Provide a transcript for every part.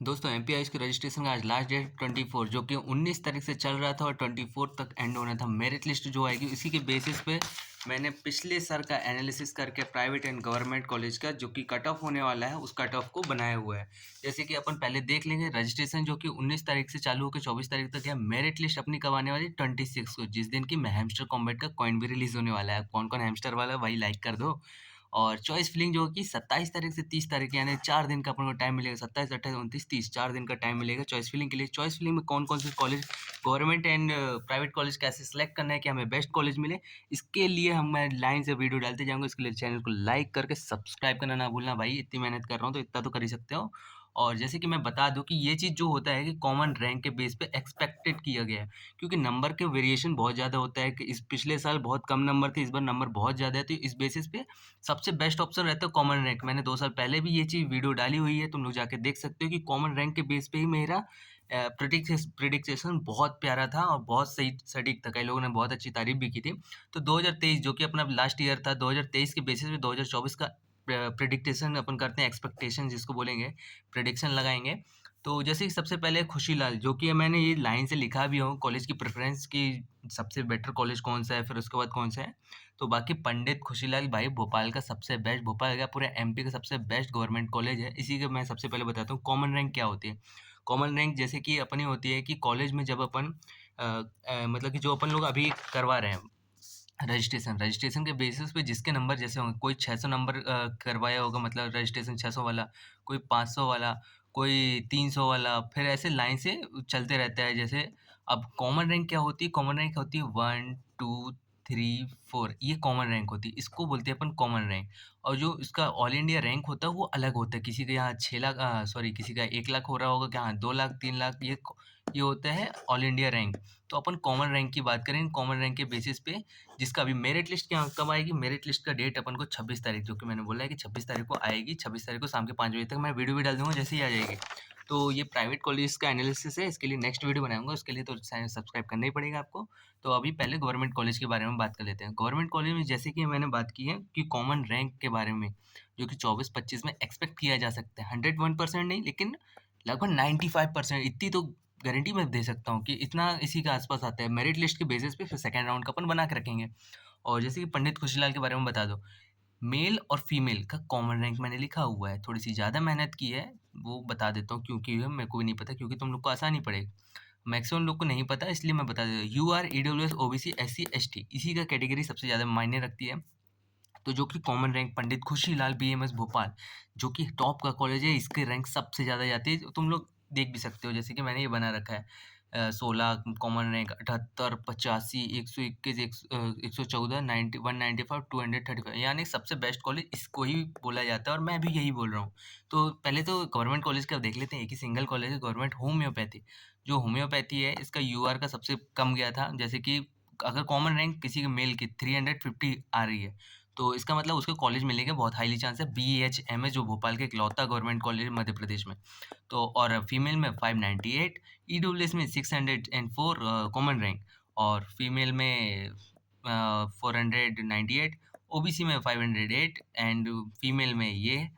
दोस्तों एमपीआईज के रजिस्ट्रेशन का आज लास्ट डेट 24 जो कि 19 तारीख से चल रहा था और 24 तक एंड होना था। मेरिट लिस्ट जो आएगी इसी के बेसिस पे मैंने पिछले साल का एनालिसिस करके प्राइवेट एंड गवर्नमेंट कॉलेज का जो कि कट ऑफ होने वाला है उस कट ऑफ को बनाया हुआ है। जैसे कि अपन पहले देख लेंगे रजिस्ट्रेशन जो कि 19 तारीख से चालू होकर 24 तारीख तक है। मेरिट लिस्ट अपनी कब आने वाली 26 को, जिस दिन की मैं हैमस्टर कॉम्बैट का कॉइन भी रिलीज होने वाला है। कौन कौन हैमस्टर वाला है वही लाइक कर दो। और चॉइस फिलिंग जो कि 27 तारीख से 30 तारीख यानी 4 दिन का अपन को टाइम मिलेगा। 27, 28, 29, 30 4 दिन का टाइम मिलेगा चॉइस फिलिंग के लिए। चॉइस फिलिंग में कौन-कौन से college government and private college कैसे सेलेक्ट करना है कि हमें बेस्ट कॉलेज मिले, इसके लिए मैं लाइन से वीडियो डालते जाऊँगा। इसके लिए चैनल को लाइक करके सब्सक्राइब करना ना भूलना भाई। इतनी मेहनत कर रहा हूँ तो इतना तो कर ही सकते हो। और जैसे कि मैं बता दूँ कि ये चीज़ जो होता है कि कॉमन रैंक के बेस पे एक्सपेक्टेड किया गया है, क्योंकि नंबर के वेरिएशन बहुत ज़्यादा होता है कि इस पिछले साल बहुत कम नंबर थे, इस बार नंबर बहुत ज़्यादा है, तो इस बेसिस पे सबसे बेस्ट ऑप्शन रहता है कॉमन रैंक। मैंने 2 साल पहले भी ये चीज़ वीडियो डाली हुई है, तुम लोग जाके देख सकते हो कि कॉमन रैंक के बेस पे ही मेरा प्रेडिक्शन बहुत प्यारा था और बहुत सही सटीक था। कई लोगों ने बहुत अच्छी तारीफ़ भी की थी। तो 2023 जो कि अपना लास्ट ईयर था, 2023 के बेसिस पे 2024 का प्रेडिक्टेशन अपन करते हैं, एक्सपेक्टेशन जिसको बोलेंगे, प्रेडिक्शन लगाएँगे। तो जैसे कि सबसे पहले खुशीलाल जो कि मैंने ये लाइन से लिखा भी हूँ कॉलेज की प्रेफ़रेंस की सबसे बेटर कॉलेज कौन-सा है, फिर उसके बाद कौन-सा है। तो बाकी पंडित खुशीलाल भाई भोपाल का सबसे बेस्ट, भोपाल क्या पूरे एमपी का सबसे बेस्ट गवर्नमेंट कॉलेज है। इसी का मैं सबसे पहले बताता हूँ कॉमन रैंक क्या होती है। कॉमन रैंक जैसे कि अपनी होती है कि कॉलेज में जब अपन मतलब कि जो अपन लोग अभी करवा रहे हैं रजिस्ट्रेशन के बेसिस पे जिसके नंबर जैसे होंगे, कोई 600 नंबर करवाया होगा मतलब रजिस्ट्रेशन 600 वाला, कोई 500 वाला, कोई 300 वाला, फिर ऐसे लाइन से चलते रहता है। जैसे अब कॉमन रैंक क्या होती है? कॉमन रैंक होती है 1, 2, 3, 4 ये कॉमन रैंक होती है। इसको बोलते हैं अपन कॉमन रैंक। और जो इसका ऑल इंडिया रैंक होता है वो अलग होता है। किसी के यहाँ 6 लाख सॉरी किसी का 1 लाख हो रहा होगा, क्या 2 लाख, 3 लाख ये होता है ऑल इंडिया रैंक। तो अपन कॉमन रैंक की बात करें, कॉमन रैंक के बेसिस पे जिसका अभी मेरिट लिस्ट क्या कब आएगी? मेरिट लिस्ट का डेट अपन को 26 तारीख जो कि मैंने बोला है कि 26 तारीख को आएगी। 26 तारीख को शाम के 5 बजे तक मैं वीडियो भी डाल दूँगा जैसे ही आ जाएगी। तो ये प्राइवेट कॉलेजेस का एनालिसिस है, इसके लिए नेक्स्ट वीडियो बनाऊँगा, उसके लिए तो चैनल सब्सक्राइब करना ही पड़ेगा आपको। तो अभी पहले गवर्नमेंट कॉलेज के बारे में बात कर लेते हैं। गवर्नमेंट कॉलेज में जैसे कि मैंने बात की है कि कॉमन रैंक के बारे में, जो कि 24-25 में एक्सपेक्ट किया जा सकता है। 101% नहीं लेकिन लगभग 95% इतनी तो गारंटी मैं दे सकता हूँ कि इतना इसी के आस-पास आता है। मेरिट लिस्ट के बेसिस पे फिर सेकंड राउंड का अपन बना के रखेंगे। और जैसे कि पंडित खुशीलाल के बारे में बता दो, मेल और फीमेल का कॉमन रैंक मैंने लिखा हुआ है। थोड़ी-सी ज़्यादा मेहनत की है, वो बता देता हूँ क्यों की है, मेरे को भी नहीं पता क्योंकि तुम लोग को आसान ही पड़ेगा। मैक्सिमम लोग को नहीं पता इसलिए मैं बता देता हूँ। UR, EWS, OBC, SC, ST इसी का कैटेगरी सबसे ज़्यादा मायने रखती है। तो जो कि कॉमन रैंक पंडित खुशीलाल बीएमएस भोपाल, जो कि टॉप का कॉलेज है, इसकी रैंक सबसे ज़्यादा जाती है। तुम लोग देख भी सकते हो जैसे कि मैंने ये बना रखा है 16 कॉमन रैंक 78, 85, 121, 114, 90, 195, 235 यानी सबसे बेस्ट कॉलेज इसको ही बोला जाता है और मैं भी यही बोल रहा हूँ। तो पहले तो गवर्नमेंट कॉलेज का देख लेते हैं, एक ही सिंगल कॉलेज है गवर्नमेंट होम्योपैथी। जो होम्योपैथी है इसका यूआर का सबसे कम गया था, जैसे कि अगर कॉमन रैंक किसी के मेल की 350 आ रही है, तो इसका मतलब उसको कॉलेज मिलने के बहुत हाईली चांस है। बीएचएमएस जो भोपाल के इकलौता गवर्नमेंट कॉलेज है मध्य प्रदेश में। तो और फीमेल में 598, ईडब्ल्यूएस में 604 कॉमन रैंक और फीमेल में 498, ओबीसी में 508 एंड फीमेल में ये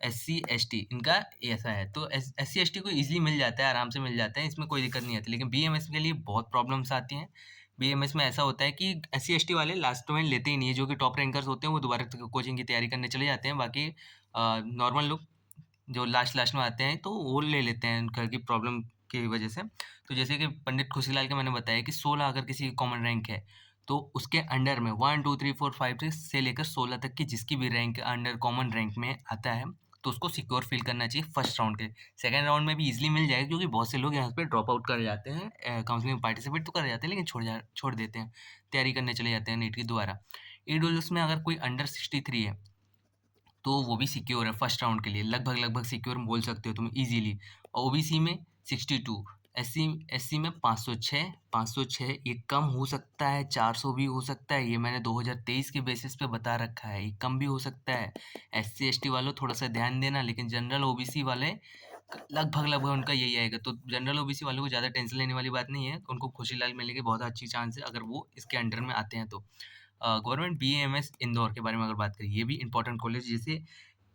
एससी, एसटी इनका ऐसा है। तो एससी, एसटी को ईज़िली मिल जाता है, आराम से मिल जाता है, इसमें कोई दिक्कत नहीं आती। लेकिन बीएमएस के लिए बहुत प्रॉब्लम्स आती हैं। बीएमएस में ऐसा होता है कि एससी, एसटी वाले लास्ट में लेते ही नहीं है, जो कि टॉप रैंकर्स होते हैं वो दोबारा कोचिंग की तैयारी करने चले जाते हैं। बाकी नॉर्मल लोग जो लास्ट-लास्ट में आते हैं तो वो ले लेते हैं घर की प्रॉब्लम की वजह से। तो जैसे कि पंडित खुशीलाल का मैंने बताया कि 16 अगर किसी की कॉमन रैंक है, तो उसके अंडर में 1, 2, 3, 4, 5, 6 से लेकर 16 तक की जिसकी भी रैंक अंडर कॉमन रैंक में आता है, तो उसको सिक्योर फ़ील करना चाहिए फर्स्ट राउंड के। सेकंड राउंड में भी ईज़िली मिल जाएगा क्योंकि बहुत से लोग यहाँ पे ड्रॉप आउट कर जाते हैं। काउंसलिंग में पार्टिसिपेट तो कर जाते हैं लेकिन छोड़ देते हैं, तैयारी करने चले जाते हैं नीट की दोबारा। ईडब्ल्यूएस में अगर कोई अंडर 63 है तो वो भी सिक्योर है फर्स्ट राउंड के लिए, लगभग-लगभग सिक्योर बोल सकते हो तुम ईज़िली। ओबीसी में 62, एससी एससी में 506, 506 ये कम हो सकता है, 400 भी हो सकता है, ये मैंने 2023 के बेसिस पे बता रखा है, ये कम भी हो सकता है। एससी एसटी वालों थोड़ा-सा ध्यान देना, लेकिन जनरल ओबीसी वाले लगभग-लगभग उनका यही आएगा। तो जनरल ओबीसी वालों को ज़्यादा टेंशन लेने वाली बात नहीं है, उनको खुशीलाल मिलने की बहुत अच्छी चांस है अगर वो इसके अंडर में आते हैं तो। गवर्नमेंट बीएएमएस इंदौर के बारे में अगर बात करें, ये भी इम्पोर्टेंट कॉलेज जैसे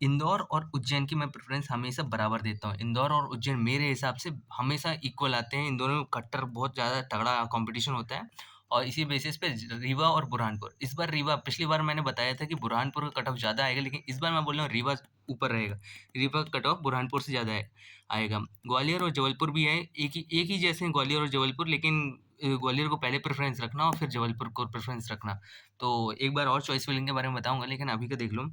इंदौर और उज्जैन की मैं प्रेफ़रेंस हमेशा बराबर देता हूँ। इंदौर और उज्जैन मेरे हिसाब से हमेशा इक्वल आते हैं। इन दोनों में कट्टर बहुत ज़्यादा तगड़ा कॉम्पिटिशन होता है और इसी बेसिस पे रीवा और बुरहानपुर। इस बार रीवा पिछली बार मैंने बताया था कि बुरहानपुर का कट ऑफ ज़्यादा आएगा, लेकिन इस बार मैं बोल रहा हूँ रीवा ऊपर रहेगा। रीवा का कट ऑफ बुरहानपुर से ज़्यादा आएगा। ग्वालियर और जबलपुर भी है, एक ही जैसे हैं ग्वालियर और जबलपुर, लेकिन ग्वालियर को पहले प्रेफ़रेंस रखना और फिर जबलपुर को प्रेफ़रेंस रखना। तो एक बार और चॉइस फिलिंग के बारे में बताऊँगा, लेकिन अभी का देख लो।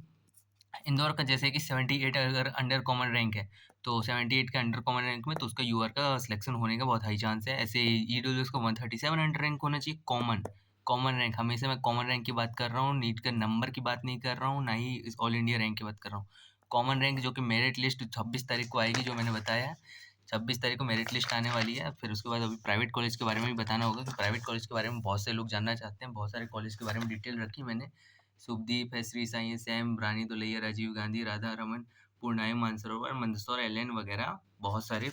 इंदौर का जैसे कि 78 अगर अंडर कॉमन रैंक है, तो 78 के अंडर कॉमन रैंक में तो उसका यूआर का सिलेक्शन होने का बहुत हाई चांस है। ऐसे ईडब्ल्यूएस को 137 अंडर रैंक होना चाहिए कॉमन। कॉमन रैंक, हमेशा मैं कॉमन रैंक की बात कर रहा हूँ, नीट के नंबर की बात नहीं कर रहा हूँ, ना ही इस ऑल इंडिया रैंक की बात कर रहा हूँ। कॉमन रैंक जो कि मेरिट लिस्ट 26 तारीख को आएगी, जो मैंने बताया। 26 तारीख को मेरिट लिस्ट आने वाली है। फिर उसके बाद अभी प्राइवेट कॉलेज के बारे में भी बताना होगा कि प्राइवेट कॉलेज के बारे में बहुत से लोग जानना चाहते हैं। बहुत सारे कॉलेज के बारे में डिटेल रखी मैंने। शुभदीप है, श्री साई है, सैम, रानी दुलैया, राजीव गांधी, राधा रमन, पूर्णाई मानसरोवर, मंदसौर, एलएन वगैरह बहुत सारे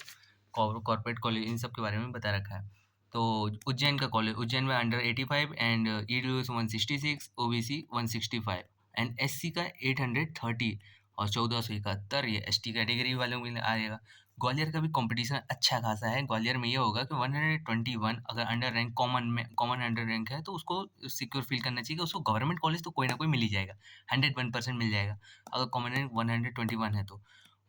कॉर्पोरेट कॉलेज इन सब के बारे में बता रखा है। तो उज्जैन का कॉलेज, उज्जैन में under 85 and EWS 166, OBC 165 and SC का 830 और 1471 ये एसटी कैटेगरी वालों के लिए आएगा। ग्वालियर का भी कंपटीशन अच्छा खासा है। ग्वालियर में ये होगा कि 121 अगर under rank common under rank है, तो उसको सिक्योर फील करना चाहिए कि उसको गवर्नमेंट कॉलेज तो कोई ना कोई मिल ही जाएगा। 101% मिल जाएगा अगर कॉमन रैंक 121 है तो।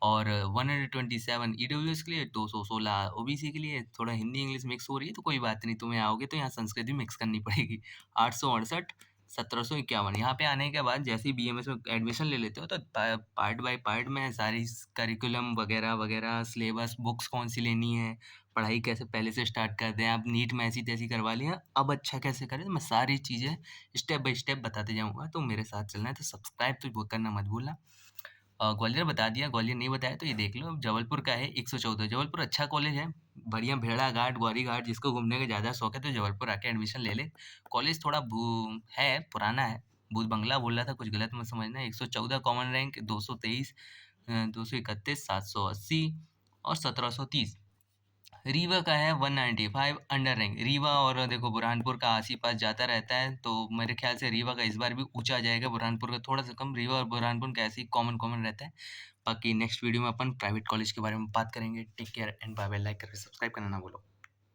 और 127 ईडब्ल्यूएस के लिए, 216 ओबीसी के लिए। थोड़ा हिंदी इंग्लिश मिक्स हो रही है तो कोई बात नहीं, तुम्हें आओगे तो यहाँ संस्कृत भी मिक्स करनी पड़ेगी। 868, 1751। यहाँ पे आने के बाद जैसे ही बीएमएस में एडमिशन ले लेते हो, तो पार्ट बाय पार्ट में सारी करिकुलम वगैरह वगैरह, सिलेबस, बुक्स कौन सी लेनी है, पढ़ाई कैसे पहले से स्टार्ट कर दें। आप नीट में ऐसी तैसी करवा लिया, अब अच्छा कैसे करें, तो मैं सारी चीज़ें स्टेप बाय स्टेप बताते जाऊँगा। तो मेरे साथ चलना है तो सब्सक्राइब तो वो करना मत भूलना। ग्वालियर बता दिया, ग्वालियर नहीं बताया तो ये देख लो। जबलपुर का है 114। जबलपुर अच्छा कॉलेज है, बढ़िया। भेड़ाघाट, ग्वारीघाट, जिसको घूमने का ज़्यादा शौक है तो जबलपुर आके एडमिशन ले ले। कॉलेज थोड़ा है, पुराना है। भूत बंगला बोल रहा था, कुछ गलत मत समझना। 114 कॉमन रैंक, 223, 231, 780 और 1730। रीवा का है 195 अंडर रैंक। रीवा और देखो बुरहानपुर का आस ही पास जाता रहता है, तो मेरे ख्याल से रीवा का इस बार भी ऊंचा आ जाएगा, बुरहानपुर का थोड़ा सा कम। रीवा और बुरहानपुर का ऐसे ही कॉमन कॉमन रहता है। बाकी नेक्स्ट वीडियो में अपन प्राइवेट कॉलेज के बारे में बात करेंगे। Take care and bye bye. Like करके सब्सक्राइब करना ना भूलो।